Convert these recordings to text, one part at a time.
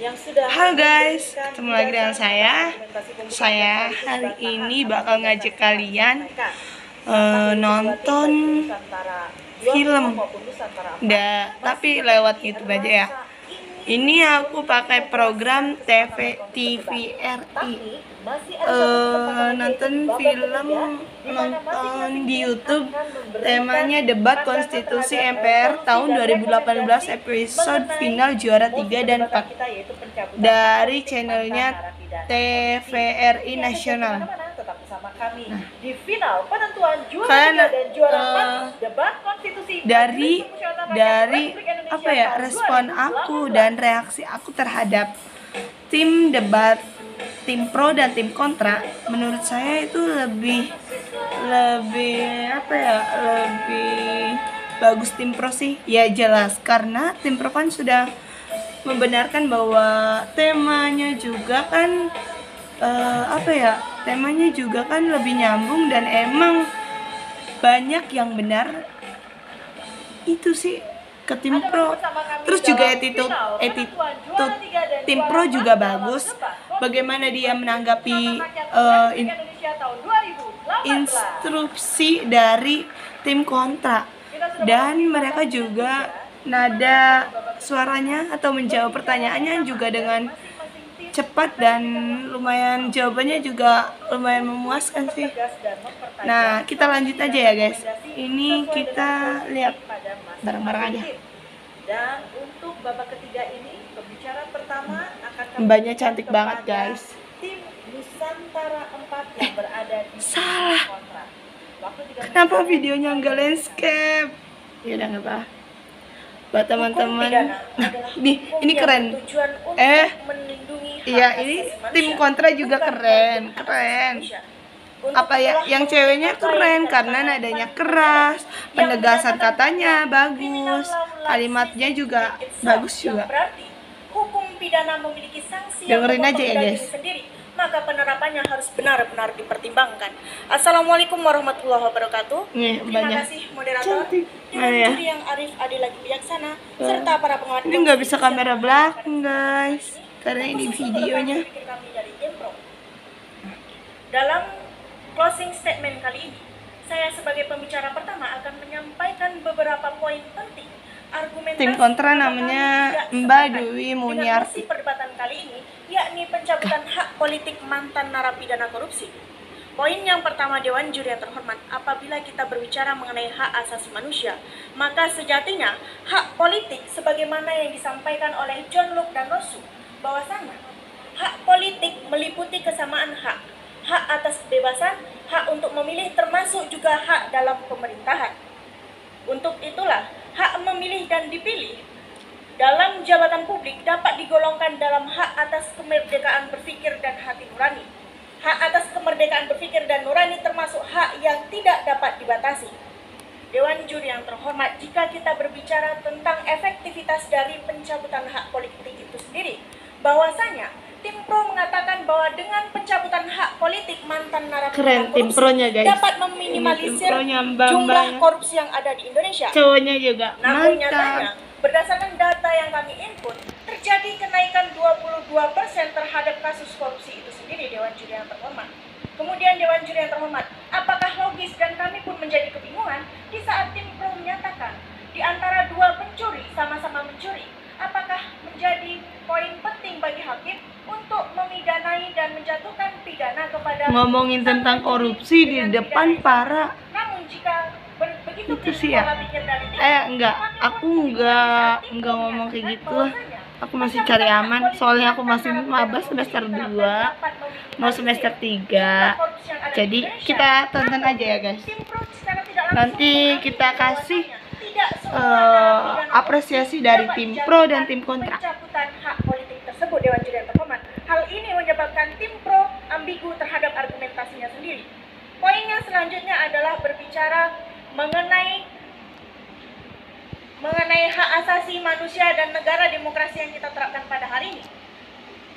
Halo guys, ketemu lagi dengan saya. Saya hari ini bakal ngajak kalian nonton film, tapi lewat YouTube aja ya. Ini aku pakai program TVRI. Nonton di YouTube. Temanya debat konstitusi MPR tahun 2018 episode final juara 3 dan 4 dari channelnya TVRI Nasional. Di final penentuan juara 3 dan juara 4 debat konstitusi dari apa ya, respon aku dan reaksi aku terhadap tim debat, tim pro dan tim kontra, menurut saya itu lebih apa ya, lebih bagus tim pro sih. Ya jelas, karena tim pro kan sudah membenarkan bahwa temanya juga kan temanya juga kan lebih nyambung dan emang banyak yang benar itu sih ke tim pro. Terus juga attitude tim pro juga bagus, bagaimana dia menanggapi instruksi dari tim kontra, dan mereka juga nada suaranya atau menjawab pertanyaannya juga dengan cepat dan lumayan, jawabannya juga lumayan memuaskan sih. Nah, kita lanjut aja ya guys. Ini kita lihat bareng-bareng aja. Dan untuk babak ketiga ini, pembicara pertama akan Mbaknya cantik banget guys. Tim Nusantara 4 yang berada di salah. kontra. Kenapa videonya nggak landscape? Ya udah nggak apa. Buat teman-teman, nih ini keren. Iya, ini tim kontra juga keren. Apa ya, yang ceweknya keren karena nadanya keras, penegasan katanya bagus, kalimatnya juga bagus juga. Hukum pidana memiliki sanksi dengerin aja ya guys. Maka penerapannya harus benar-benar dipertimbangkan. Assalamualaikum warahmatullahi wabarakatuh. Terima kasih moderator dengan juri yang arif, adil lagi bijaksana, serta para pengamat. Ini nggak bisa kamera belakang guys, karena ini videonya. Dalam closing statement kali ini, saya sebagai pembicara pertama akan menyampaikan beberapa poin penting argumentasi tim kontra namanya Mbak Dewi Muniarti. Perdebatan kali ini yakni pencabutan hak politik mantan narapidana korupsi. Poin yang pertama, Dewan Juri yang terhormat, apabila kita berbicara mengenai hak asasi manusia, maka sejatinya hak politik sebagaimana yang disampaikan oleh John Locke dan Rousseau, bahwasanya hak politik meliputi kesamaan hak, hak atas kebebasan, hak untuk memilih, termasuk juga hak dalam pemerintahan. Untuk itulah, hak memilih dan dipilih dalam jabatan publik dapat digolongkan dalam hak atas kemerdekaan berpikir dan hati nurani. Hak atas kemerdekaan berpikir dan nurani termasuk hak yang tidak dapat dibatasi. Dewan Juri yang terhormat, jika kita berbicara tentang efektivitas dari pencabutan hak politik itu sendiri, bahwasanya tim pro mengatakan bahwa dengan pencabutan hak politik mantan narapidana korupsi dapat meminimalisir jumlah korupsi yang ada di Indonesia. Cowoknya juga namun nyatanya, berdasarkan data yang kami input, terjadi kenaikan 22% terhadap kasus korupsi itu sendiri, Dewan Juri yang terhormat. Kemudian Dewan Juri yang terhormat, apakah logis dan kami pun menjadi kebingungan di saat tim pro menyatakan di antara dua pencuri sama-sama mencuri, apakah menjadi poin penting bagi hakim untuk memidanai dan menjatuhkan pidana kepada ngomongin tentang korupsi di depan para. Namun jika begitu itu sih ya, aku enggak ngomong kayak gitu. Aku masih cari aman, soalnya aku masih maba semester 2, mau semester 3. Jadi kita tonton aja ya guys. Nanti kita kasih apresiasi dari tim pro dan tim kontra. Hak politik tersebut, Dewan Juri yang terhormat. Hal ini menyebabkan tim pro ambigu terhadap argumentasinya sendiri. Poin yang selanjutnya adalah berbicara mengenai hak asasi manusia dan negara demokrasi yang kita terapkan pada hari ini.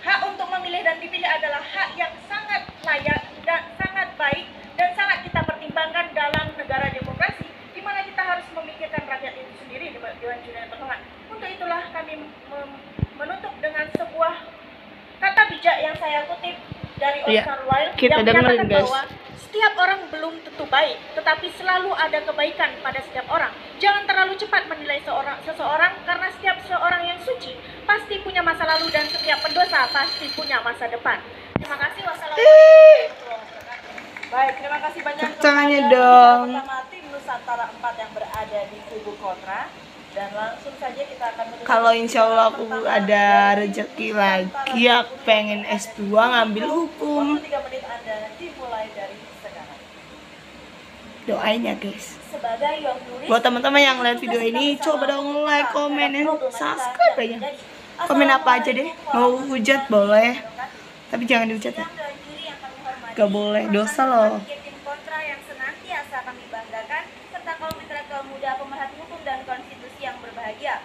Hak untuk memilih dan dipilih adalah hak yang sangat layak dan sangat baik dan sangat kita pertimbangkan dalam negara demokrasi, di mana kita harus memikirkan rakyat itu sendiri, Dewan Juri yang terhormat. Untuk itulah kami menutup dengan sebuah yang saya kutip dari Iya, Oscar Wilde kita yang dengerin, menyatakan guys. bahwa setiap orang belum tentu baik, tetapi selalu ada kebaikan pada setiap orang. Jangan terlalu cepat menilai seseorang karena setiap seorang yang suci pasti punya masa lalu dan setiap pendosa pasti punya masa depan. Terima kasih. Wassalamualaikum. Baik, terima kasih banyak Tepuk tangannya kepada dong. pertama tim Nusantara 4 yang berada di kubu kontra. Dan langsung saja kita akan menuju Kalau insya Allah aku pertama ada dari rezeki Nusantara lagi, aku pengen S2 ngambil hukum. Waktu 3 menit Anda dimulai dari sekarang. Doainnya guys. Sebagai yang nulis, Buat teman-teman yang lihat video ini, coba dong like, komen, dan subscribe aja. Komen apa aja deh. Mau hujat boleh, tapi jangan dihujat ya. Gak boleh, dosa loh. Tim kontra yang senantiasa kami banggakan serta kaum intelektual muda pemerhati hukum dan konstitusi yang berbahagia.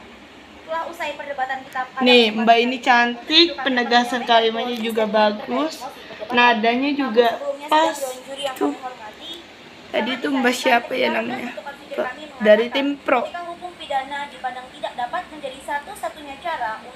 Setelah usai perdebatan kita pada Nih, kesempatan Mbak ini kali cantik, kami penegasan menyampaikan kalimatnya bahwa juga sistem bagus, terkait emosi perdebatan. nadanya juga Sebelumnya, pas. sebagai dewan juri yang Tuh, kami hormati, tadi sangat tuh Mbak disayangkan siapa ya ketika namanya? bentuk konsider kami Dari mengatakan, tim pro. ketika hukum pidana dipandang tidak dapat menjadi satu-satunya cara untuk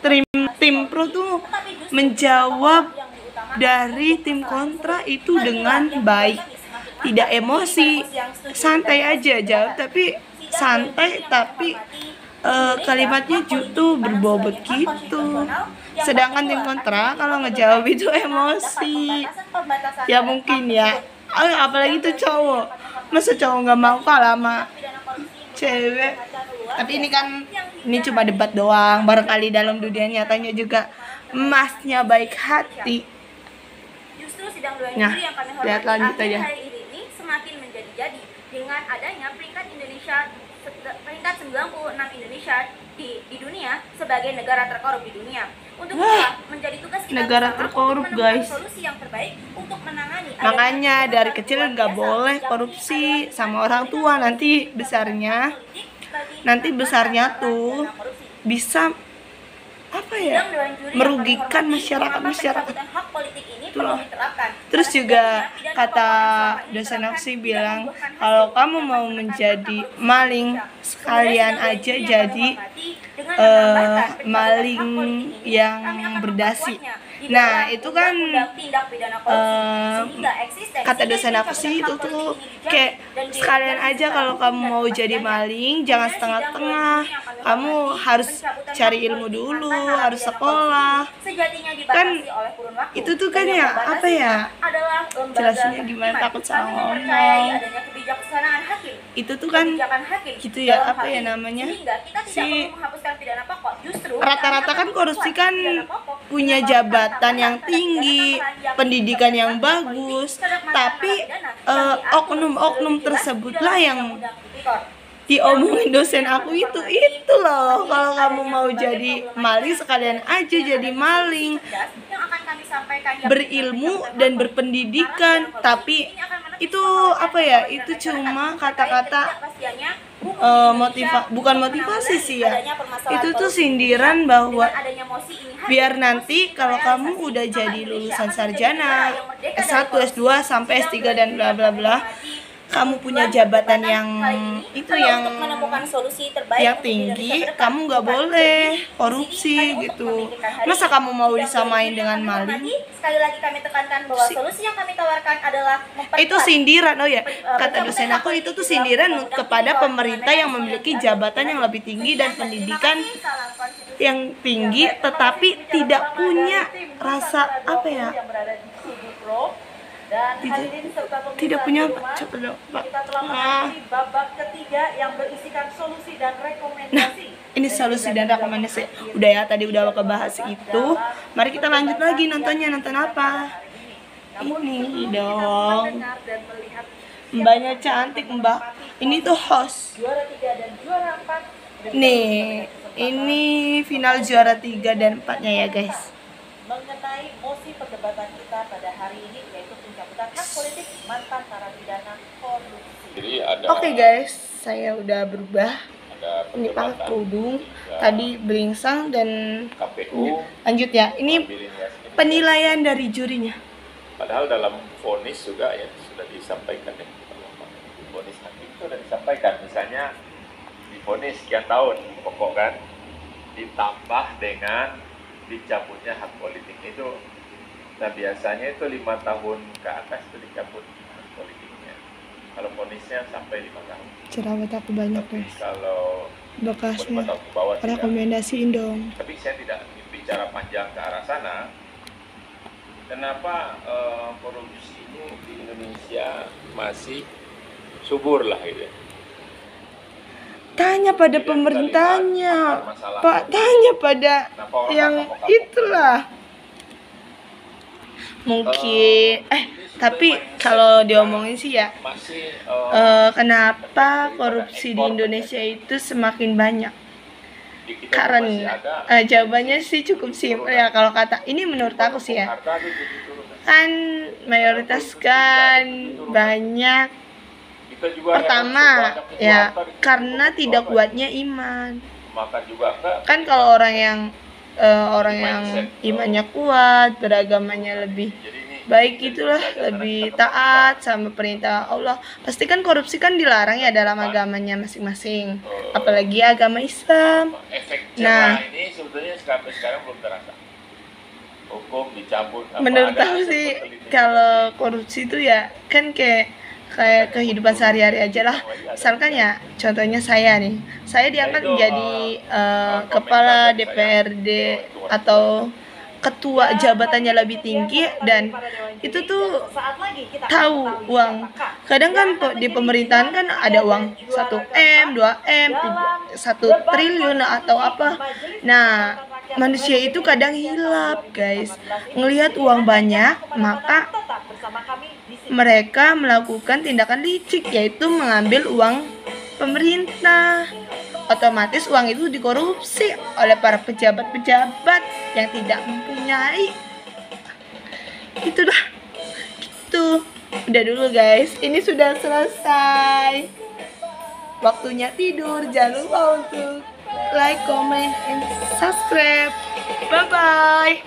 Tim pro tuh tetapi justru menjawab yang diutamakan dari untuk tim masalah kontra tersebut. itu Hal dengan inilah yang baik, membuat kami semakin tidak mantap emosi, menjadi yang setuju santai dan aja emosi jawab, perdebatan. tapi Sidang santai dewan juri yang tapi kami hormati, Indonesia, kalimatnya hak politik tuh dipandang berbobot sebagai hak gitu. konstitusional yang Sedangkan tim particular kontra artinya kalau tidak ngejawab berkait itu karena emosi. terdapat pembatasan-pembatasan Ya terhadap mungkin hak ya. tersebut. Apalagi tuh Sidang dewan juri cowok. yang kami hormati, Masa cowok nggak mau kalah sama tindak pidana korupsi merupakan cewek? kejahatan luar Tapi ini biasa kan yang ini hingga cuma hari debat ini doang. Barangkali dalam dunia nyatanya juga emasnya baik hati. Justru sidang dewan Nah, juri yang kami lihat hormati lanjut akhir aja. hari ini semakin menjadi-jadi dengan adanya peringkat Indonesia peringkat 96 Indonesia di dunia sebagai negara terkorup di dunia. Untuk itulah menjadi tugas kita negara bersama terkorup, untuk menemukan guys. solusi yang terbaik untuk menangani Makanya adanya dari kejahatan kecil luar nggak biasa boleh yang korupsi dialami sama oleh orang tua. Nanti politik besarnya bagi mantan tuh narapidana korupsi. bisa apa ya, Sidang Dewan Juri yang merugikan kami hormati, masyarakat mengapa masyarakat. pencabutan hak politik ini Itu perlu loh. diterapkan. Terus Karena juga sejatinya pidana kata pokok yang selama ini dosen diterapkan aku tidak bilang membuahkan hasil kalau kamu yang mau menekan menjadi angka korupsi maling di Indonesia. sekalian Kemudian sidang aja Dewan Juri yang jadi kami hormati, dengan menambahkan pencabutan maling hak politik ini, yang kami akan berdasi. memperkuatnya di Nah dalam itu kan undang-undang tindak pidana korupsi, sehingga eksistensi kata dari dosen aku pencabutan sih hak itu politik tuh ini dijamin kayak dan sekalian diregulasi aja secara kalau hukum kamu dan mau jadi kepastiannya. maling jangan Kemudian sidang setengah-tengah, Dewan Juri yang kami kamu hormati, harus pencabutan cari hak ilmu politik dulu, mantan harus narapidana sekolah. korupsi sejatinya Kan dibatasi oleh kurun waktu. itu tuh kan Dan yang ya membatasinya apa ya, adalah lembaga jelasinnya gimana, kehakiman. takut salah Kami mempercayai ngomong. adanya kebijaksanaan hakim. Itu tuh kan Kebijakan hakim gitu ya, dalam apa hal ya ini. namanya, Sehingga kita tidak si perlu menghapuskan pidana pokok. Justru rata-rata kami kan akan korupsi memperkuat kan pidana pokok punya dengan jabatan tambahan yang terhadap tinggi, pidana tambahan yang pendidikan yang politik bagus, terhadap mantan tapi narapidana yang diatur oknum-oknum lebih jelas di tersebutlah dalam yang Undang-Undang Tipikor. diomongin dosen aku itu loh, kalau kamu mau jadi maling sekalian aja jadi maling, berilmu dan berpendidikan. Tapi itu apa ya, itu cuma kata-kata bukan motivasi sih ya, itu tuh sindiran bahwa biar nanti kalau kamu udah jadi lulusan sarjana S1, S2 sampai S3 dan bla bla bla, kamu punya jabatan yang itu yang tinggi, kamu nggak boleh korupsi gitu. Masa kamu mau disamain dengan maling? Sekali lagi kami tekankan bahwa solusi yang kami tawarkan adalah Itu sindiran. Oh ya, kata dosen aku itu tuh sindiran kepada pemerintah yang memiliki jabatan yang lebih tinggi dan pendidikan yang tinggi tetapi tidak punya rasa apa ya, dan hadirin serta pemirsa tidak punya di apa, rumah, coba dong Pak. kita telah memasuki babak ketiga yang berisikan solusi dan rekomendasi. Ini solusi dan rekomendasi. Udah ya, tadi udah kebahas itu. Mari kita lanjut lagi nontonnya. Nonton apa? Ini dong. Mbaknya cantik, Mbak. Ini tuh host. Juara 3 dan juara 4. Nih, ini final juara 3 dan 4-nya ya, guys. Mengenai mosi perdebatan kita pada hari ini, yaitu pencabutan hak politik mantan narapidana korupsi. Oke guys, saya udah berubah. Ada Ini pakai perdebatan kerudung, hingga tadi belingsang dan KPU lanjut ya. Ini mengambil inisiatif. penilaian dari jurinya. Padahal dalam vonis juga ya sudah disampaikan ya, di vonis hakim itu sudah disampaikan, misalnya di vonis sekian tahun pokok kan, ditambah dengan dicabutnya hak politik itu Nah biasanya itu 5 tahun ke atas itu dicabut hak politiknya. Kalau vonisnya sampai 5 tahun. Jerawat aku banyak Tapi guys. kalau 5 Bekasnya. tahun ke bawah tidak. Rekomendasiin dong. Tapi saya tidak bicara panjang ke arah sana. Kenapa korupsi ini di Indonesia masih subur lah gitu ya. Tanya pada Tidak pemerintahnya, kita lihat akar masalah. Pak. Tanya pada Kenapa orang yang kapok-kapok? itulah. Mungkin, ini sudah tapi mindset kalau kita diomongin sih ya, masih kenapa korupsi di Indonesia itu semakin banyak? di kita masih Karena ada jawabannya sih cukup simpel ya kalau kata ini menurut aku sih ya. harta itu diturunkan. Kan mayoritas kan banyak. Kita juga Pertama heran, ya harta diturunkan karena ke tidak bawah. kuatnya iman. Makan juga enggak. Kan kalau orang yang imannya kuat, beragamanya lebih Jadi ini baik itulah, lebih taat sama perintah Allah. Pasti kan korupsi kan dilarang ya dalam agamanya masing-masing. Apalagi agama Islam. efek Nah. cerah ini sebetulnya sampai sekarang belum terasa. Hukum dicabut. Menurut aku sih kalau korupsi itu ya kan kayak kehidupan sehari-hari aja lah. Misalkan ya contohnya saya nih, saya diangkat menjadi kepala DPRD atau ketua jabatannya lebih tinggi, dan itu tuh tahu uang. Kadang kan di pemerintahan kan ada uang 1 M, 2 M, 1 triliun atau apa. Nah, manusia itu kadang hilap, guys. Ngelihat uang banyak, maka mereka melakukan tindakan licik, yaitu mengambil uang pemerintah. Otomatis uang itu dikorupsi oleh para pejabat-pejabat yang tidak mempunyai. Itu dah. Gitu. Udah dulu guys, ini sudah selesai. Waktunya tidur. Jangan lupa untuk like, comment, and subscribe. Bye-bye.